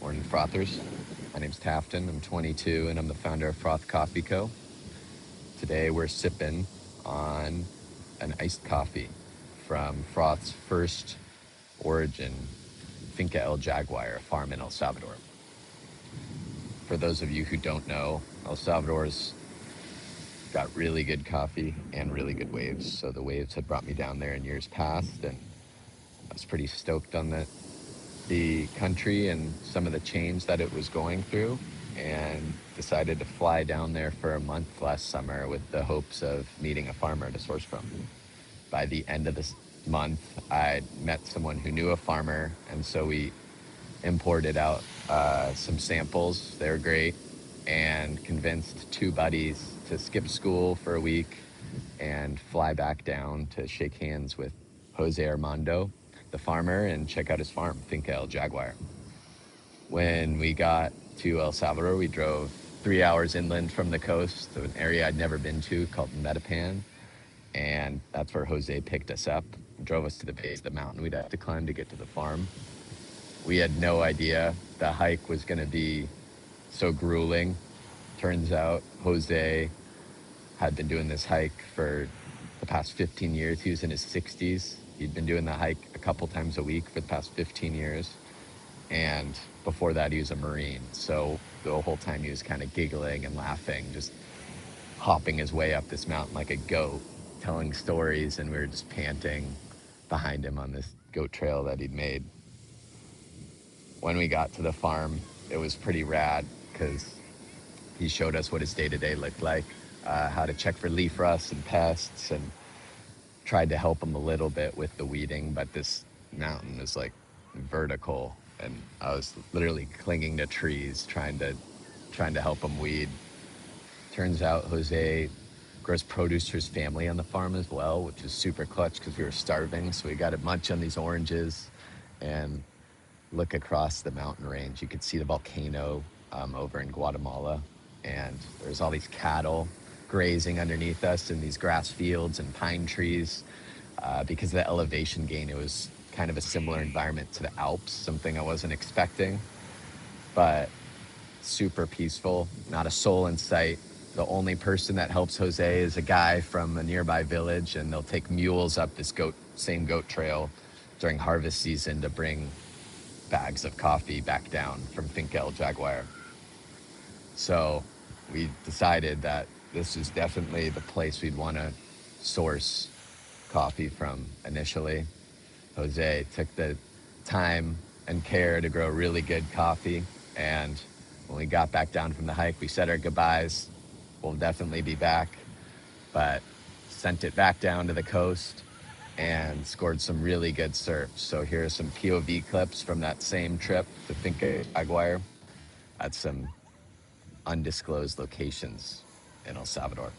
Morning Frothers. My name's Tafton, I'm 22, and I'm the founder of FROTH Coffee Co. Today we're sipping on an iced coffee from Froth's first origin, Finca El Jaguar, a farm in El Salvador. For those of you who don't know, El Salvador's got really good coffee and really good waves. So the waves had brought me down there in years past, and I was pretty stoked on the country and some of the change that it was going through, and decided to fly down there for a month last summer with the hopes of meeting a farmer to source from. By the end of this month, I met someone who knew a farmer, and so we imported out some samples. They were great, and convinced two buddies to skip school for a week and fly back down to shake hands with José Armando, the farmer, and check out his farm, Finca El Jaguar. When we got to El Salvador, we drove 3 hours inland from the coast to an area I'd never been to called Metapan, and that's where Jose picked us up, drove us to the base of the mountain we'd have to climb to get to the farm. We had no idea the hike was going to be so grueling. Turns out Jose had been doing this hike for the past 15 years. He was in his 60s. He'd been doing the hike a couple times a week for the past 15 years. And before that, he was a Marine. So the whole time he was kind of giggling and laughing, just hopping his way up this mountain like a goat, telling stories, and we were just panting behind him on this goat trail that he'd made. When we got to the farm, it was pretty rad because he showed us what his day-to-day looked like, how to check for leaf rust and pests, and tried to help him a little bit with the weeding. But this mountain was like vertical, and I was literally clinging to trees trying to help him weed. Turns out Jose grows produce for his family on the farm as well, which is super clutch because we were starving. So we got to munch on these oranges and look across the mountain range. You could see the volcano over in Guatemala, and there's all these cattle grazing underneath us in these grass fields and pine trees. Because of the elevation gain, it was kind of a similar environment to the Alps, something I wasn't expecting, but super peaceful, not a soul in sight. The only person that helps Jose is a guy from a nearby village, and they'll take mules up this same goat trail during harvest season to bring bags of coffee back down from Finca El Jaguar. So we decided that this is definitely the place we'd want to source coffee from initially. Jose took the time and care to grow really good coffee, and when we got back down from the hike, we said our goodbyes. We'll definitely be back, but sent it back down to the coast and scored some really good surfs. So here are some POV clips from that same trip to Finca Jaguar at some undisclosed locations in El Salvador.